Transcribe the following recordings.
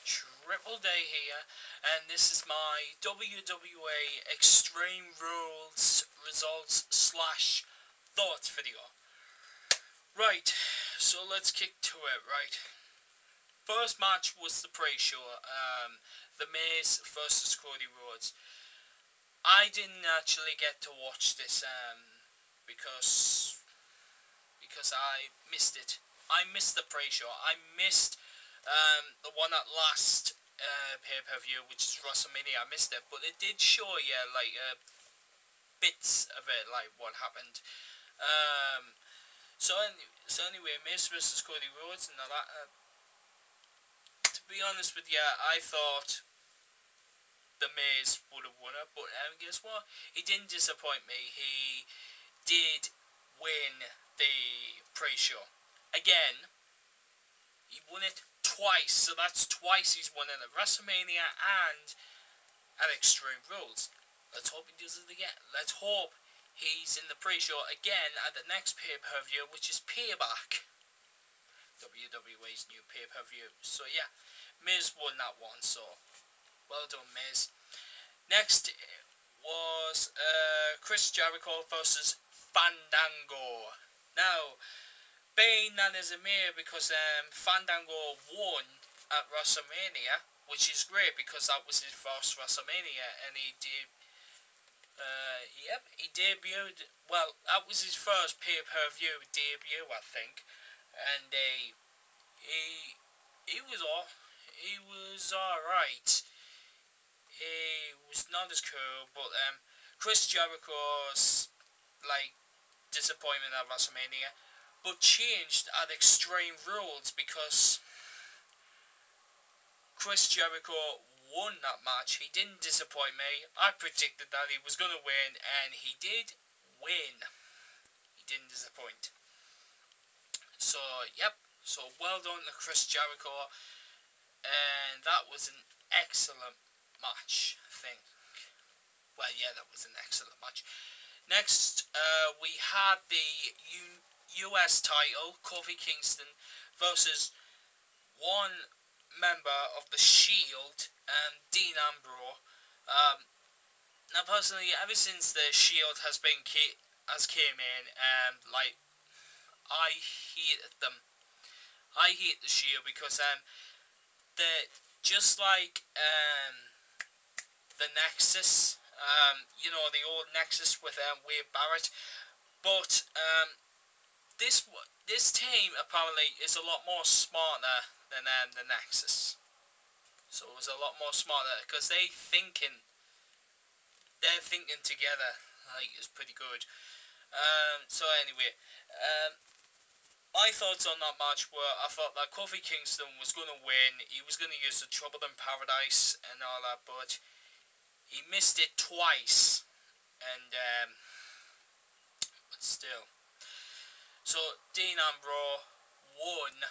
Triple Day here, and this is my WWE Extreme Rules Results slash thoughts video. Right, so let's kick to it, right? First match was the pre-show, The Miz versus Cody Rhodes. I didn't actually get to watch this, because I missed it. I missed the pre-show. I missed the one at last pay-per-view, which is WrestleMania. I missed it, but it did show like bits of it, like what happened. So anyway, Miz versus Cody Rhodes, and all that. To be honest with you, I thought the Miz would have won it, but guess what? He didn't disappoint me. He did win the pre-show again. He won it twice, so that's twice he's won it at WrestleMania and at Extreme Rules. Let's hope he does it again. Let's hope he's in the pre-show again at the next pay-per-view, which is Payback, WWE's new pay-per-view. So yeah, Miz won that one, so well done, Miz. Next was Chris Jericho versus Fandango. Now, being that is a mirror because Fandango won at WrestleMania, which is great because that was his first WrestleMania, and he debuted. Well, that was his first pay-per-view debut, I think, and he was alright. He was not as cool, but Chris Jericho's like disappointment at WrestleMania, but changed at Extreme Rules because Chris Jericho won that match. He didn't disappoint me. I predicted that he was going to win, and he did win. He didn't disappoint. So, yep. So, well done to Chris Jericho. And that was an excellent match, I think. Well, yeah, that was an excellent match. Next, we had the US title, Kofi Kingston versus one member of the Shield, Dean Ambrose. Now, personally, ever since the Shield has came in, like, I hated them. I hate the Shield because they're just like the Nexus. You know, the old Nexus with Wade Barrett, but this team apparently is a lot more smarter than the Nexus. So it was a lot more smarter because they're thinking together. Like, it's pretty good. So anyway, my thoughts on that match were, I thought that Kofi Kingston was going to win. He was going to use the Trouble in Paradise and all that, but he missed it twice, and but still. So Dean Ambrose won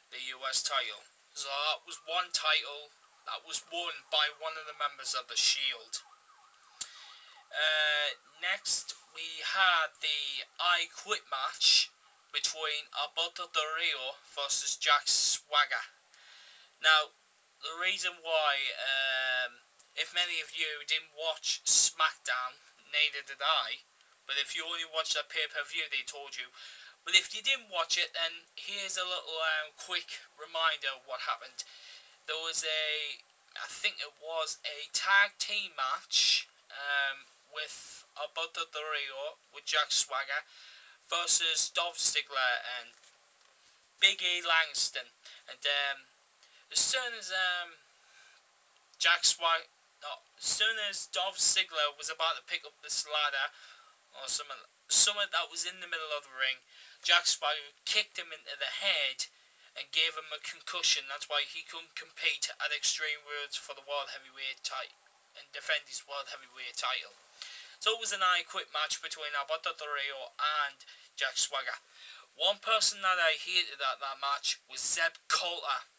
the US title. So that was one title that was won by one of the members of the Shield. Next we had the I Quit match between Alberto Del Rio versus Jack Swagger. Now, the reason why, if many of you didn't watch SmackDown, neither did I, but if you only watched that pay-per-view, they told you. But if you didn't watch it, then here's a little quick reminder of what happened. There was I think it was a tag team match with Alberto Del Rio, with Jack Swagger, versus Dolph Ziggler and Big E Langston. And as soon as as soon as Dolph Ziggler was about to pick up this ladder or something that was in the middle of the ring, Jack Swagger kicked him into the head and gave him a concussion. That's why he couldn't compete at Extreme Rules for the World Heavyweight title and defend his World Heavyweight title. So it was an I Quit match between Alberto Del Rio and Jack Swagger. One person that I hated at that match was Zeb Coulter.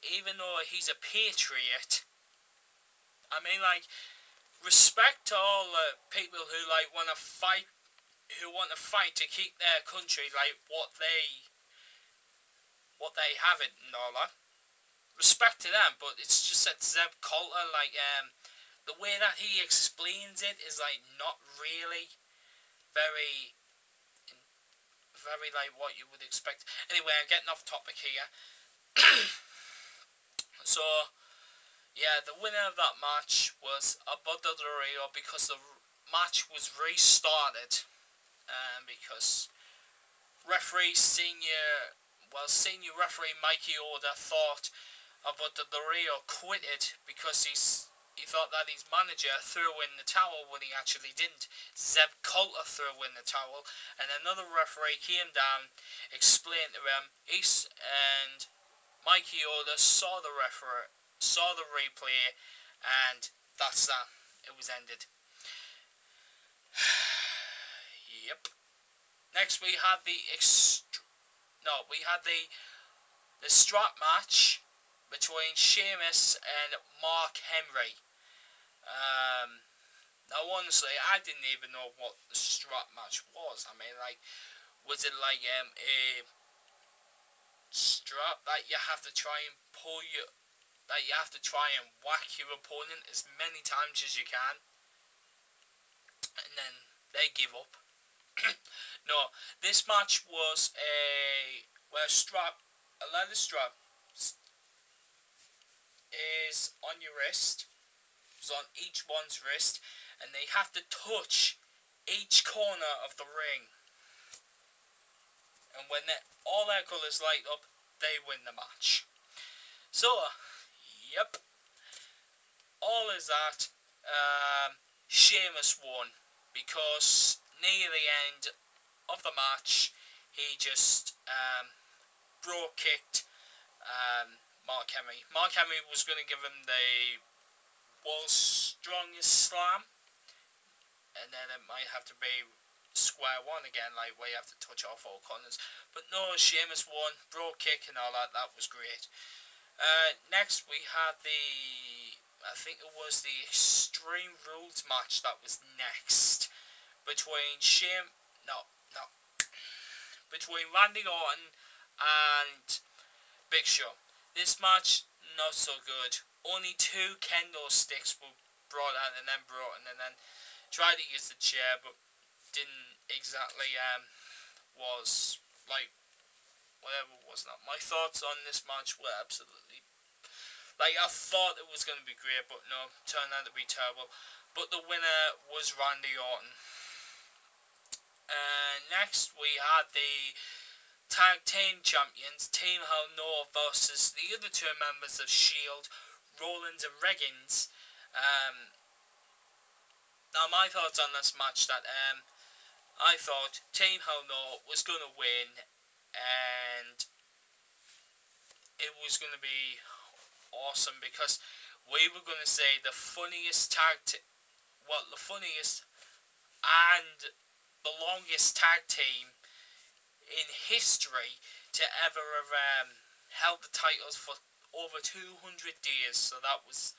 Even though he's a patriot, I mean, like, respect to all the people who like want to fight to keep their country like what they what they have it and all that. Respect to them, but it's just that Zeb Coulter, like, the way that he explains it is, like, not really very, very, like, what you would expect. Anyway, I'm getting off topic here. So, yeah, the winner of that match was Alberto Del Rio, because the match was restarted, because senior referee Mikey Oda thought Alberto Del Rio quitted because he thought that his manager threw in the towel when he actually didn't. Zeb Coulter threw in the towel, and another referee came down, explained to him, and Mikey Oda saw the replay, and that's that. It was ended. Yep. Next we had the strap match between Sheamus and Mark Henry. Now honestly, I didn't even know what the strap match was. I mean, like, was it like a strap that you have to try and whack your opponent as many times as you can, and then they give up? No, this match was a leather strap is on your wrist. It's on each one's wrist, and they have to touch each corner of the ring. And when all their colours light up, they win the match. So, yep. All is that. Sheamus won because near the end of the match, he just kicked Mark Henry. Mark Henry was going to give him the world's strongest slam, and then it might have to be square one again, like where you have to touch all four corners. But no, Sheamus won, kick and all that. That was great. Next we had I think it was the Extreme Rules match that was next between between Randy Orton and Big Show. This match, not so good. Only 2 kendo sticks were brought out and then tried to use the chair, but didn't exactly was like whatever was that. My thoughts on this match were absolutely, like, I thought it was going to be great, but no, turned out to be terrible. But the winner was Randy Orton. Next we had the Tag Team Champions, Team Hell No versus the other 2 members of S.H.I.E.L.D., Rollins and Reigns. Now my thoughts on this match, that I thought Team Hell No was going to win, and it was going to be awesome because we were going to say the funniest the funniest and the longest tag team in history to ever have held the titles for over 200 days. So that was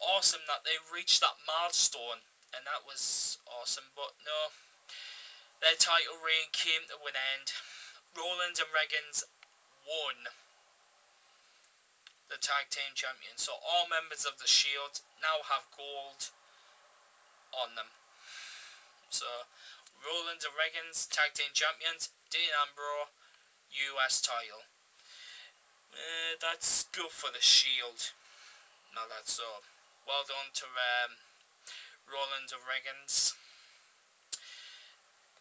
awesome that they reached that milestone, and that was awesome. But no, their title reign came to an end. Rollins and Reigns won the Tag Team Champions. So all members of the Shield now have gold on them. So Rollins and Reigns, Tag Team Champions. Dean Ambrose, US title. That's good for the Shield. Now that's so. Well done to Rollins and Reigns.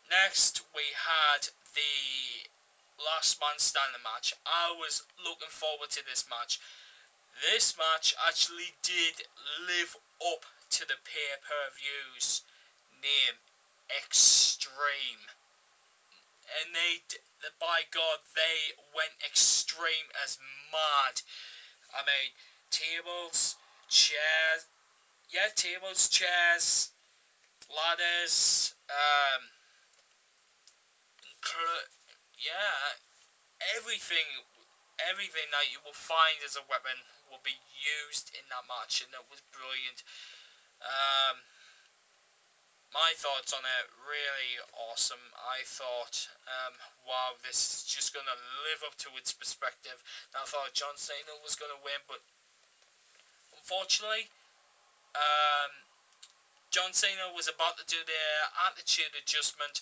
Next we had the Last Man Standing match. I was looking forward to this match. This match actually did live up to the pay-per-view's name, Extreme. And by God, they went extreme as mad. I mean, tables, chairs, ladders, everything that you will find as a weapon will be used in that match, and it was brilliant. my thoughts on it, really awesome. I thought, wow, this is just going to live up to its perspective. And I thought John Cena was going to win, but unfortunately, John Cena was about to do the attitude adjustment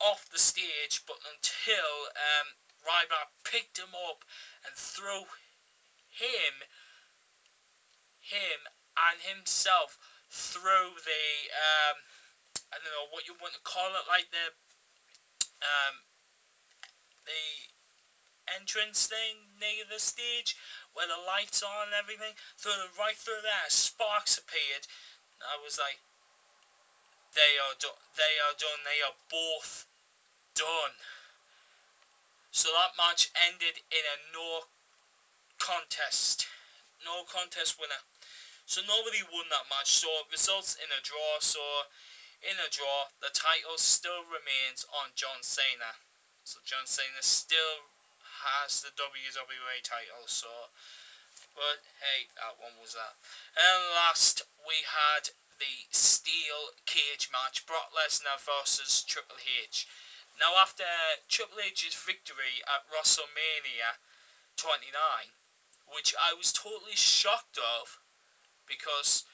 off the stage, but until Ryback picked him up and threw him and himself through the I don't know what you want to call it, like the entrance thing near the stage where the lights are and everything, threw them right through there. Sparks appeared. And I was like, they are done. They are done. They are both done. So that match ended in a no contest winner. So nobody won that match. So it results in a draw. So in a draw, the title still remains on John Cena. So John Cena still has the WWE title. So, but hey, that one was that. And last we had the steel cage match: Brock Lesnar versus Triple H. Now, after Triple H's victory at WrestleMania 29, which I was totally shocked of, because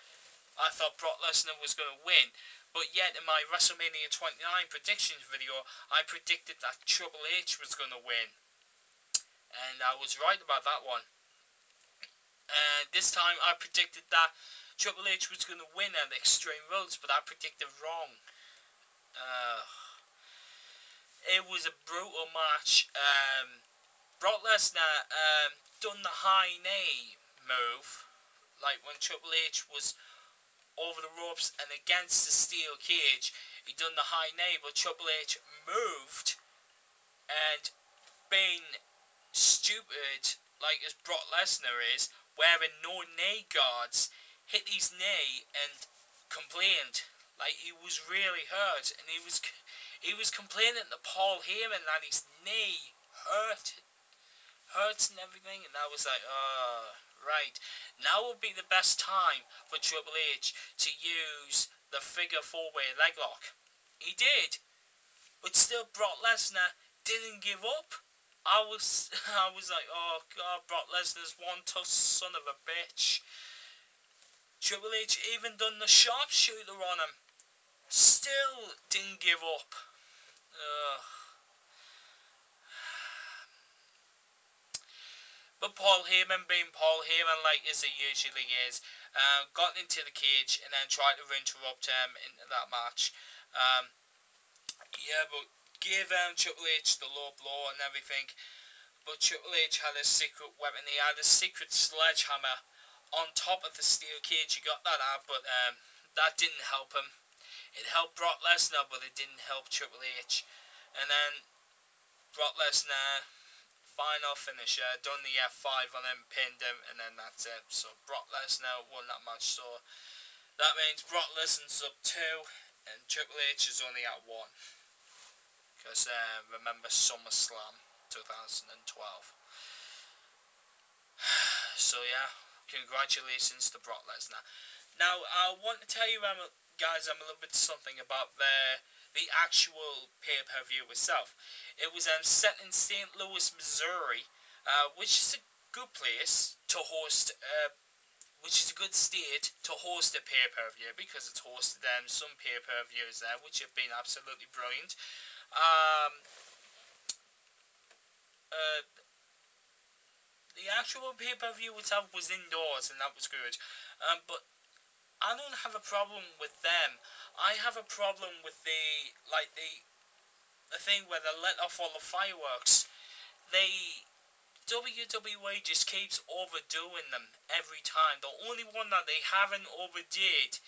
I thought Brock Lesnar was going to win, but yet in my WrestleMania 29 predictions video, I predicted that Triple H was going to win, and I was right about that one. And this time I predicted that Triple H was going to win at Extreme Rules, but I predicted wrong. It was a brutal match. Brock Lesnar done the high knee move, like when Triple H was over the ropes and against the steel cage. He done the high knee, but Triple H moved, and being stupid like as Brock Lesnar is, wearing no knee guards, hit his knee and complained like he was really hurt, and he was complaining to Paul Heyman that his knee hurts and everything, and I was like, right, now would be the best time for Triple H to use the figure 4-way leg lock. He did, but still Brock Lesnar didn't give up. I was like, oh god, Brock Lesnar's one tough son of a bitch. Triple H even done the sharpshooter on him. Still didn't give up. But Paul Heyman, being Paul Heyman like as he usually is, got into the cage and then tried to interrupt him into that match. Yeah, but gave Triple H the low blow and everything. But Triple H had a secret weapon. He had a secret sledgehammer on top of the steel cage. He got that out, but that didn't help him. It helped Brock Lesnar, but it didn't help Triple H. And then Brock Lesnar, final finisher, done the F5 on him, pinned him, and then that's it. So Brock Lesnar won that match. So that means Brock Lesnar's up 2, and Triple H is only at 1. Because remember SummerSlam 2012. So yeah, congratulations to Brock Lesnar. Now I want to tell you, guys, I'm a little bit something about the actual pay-per-view itself. It was set in St. Louis, Missouri, which is a good place to host, which is a good state to host a pay-per-view, because it's hosted some pay-per-views there, which have been absolutely brilliant. The actual pay-per-view itself was indoors, and that was good. But I don't have a problem with them. I have a problem with the thing where they let off all the fireworks. WWE just keeps overdoing them every time. The only one that they haven't overdid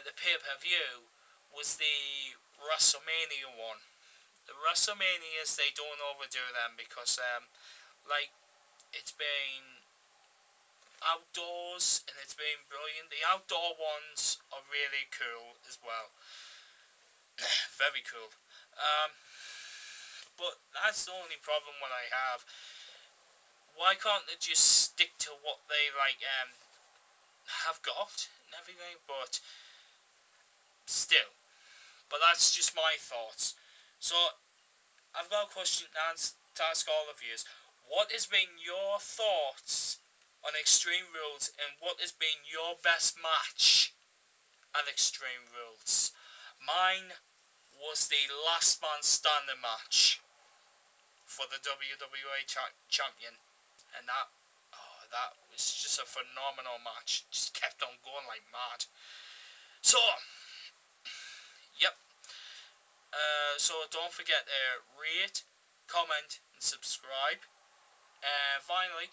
the pay-per-view was the WrestleMania one. The WrestleManias, they don't overdo them because it's been outdoors and it's been brilliant. The outdoor ones are really cool as well. Very cool. But that's the only problem what I have. Why can't they just stick to what they have got and everything? But still. But that's just my thoughts. So, I've got a question to ask all of you. What has been your thoughts on Extreme Rules, and what has been your best match at Extreme Rules? Mine was the last man standing match for the WWE champion, and that was just a phenomenal match. Just kept on going like mad. So, yep. So don't forget to rate, comment, and subscribe. And finally,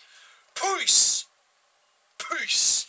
peace! Peace!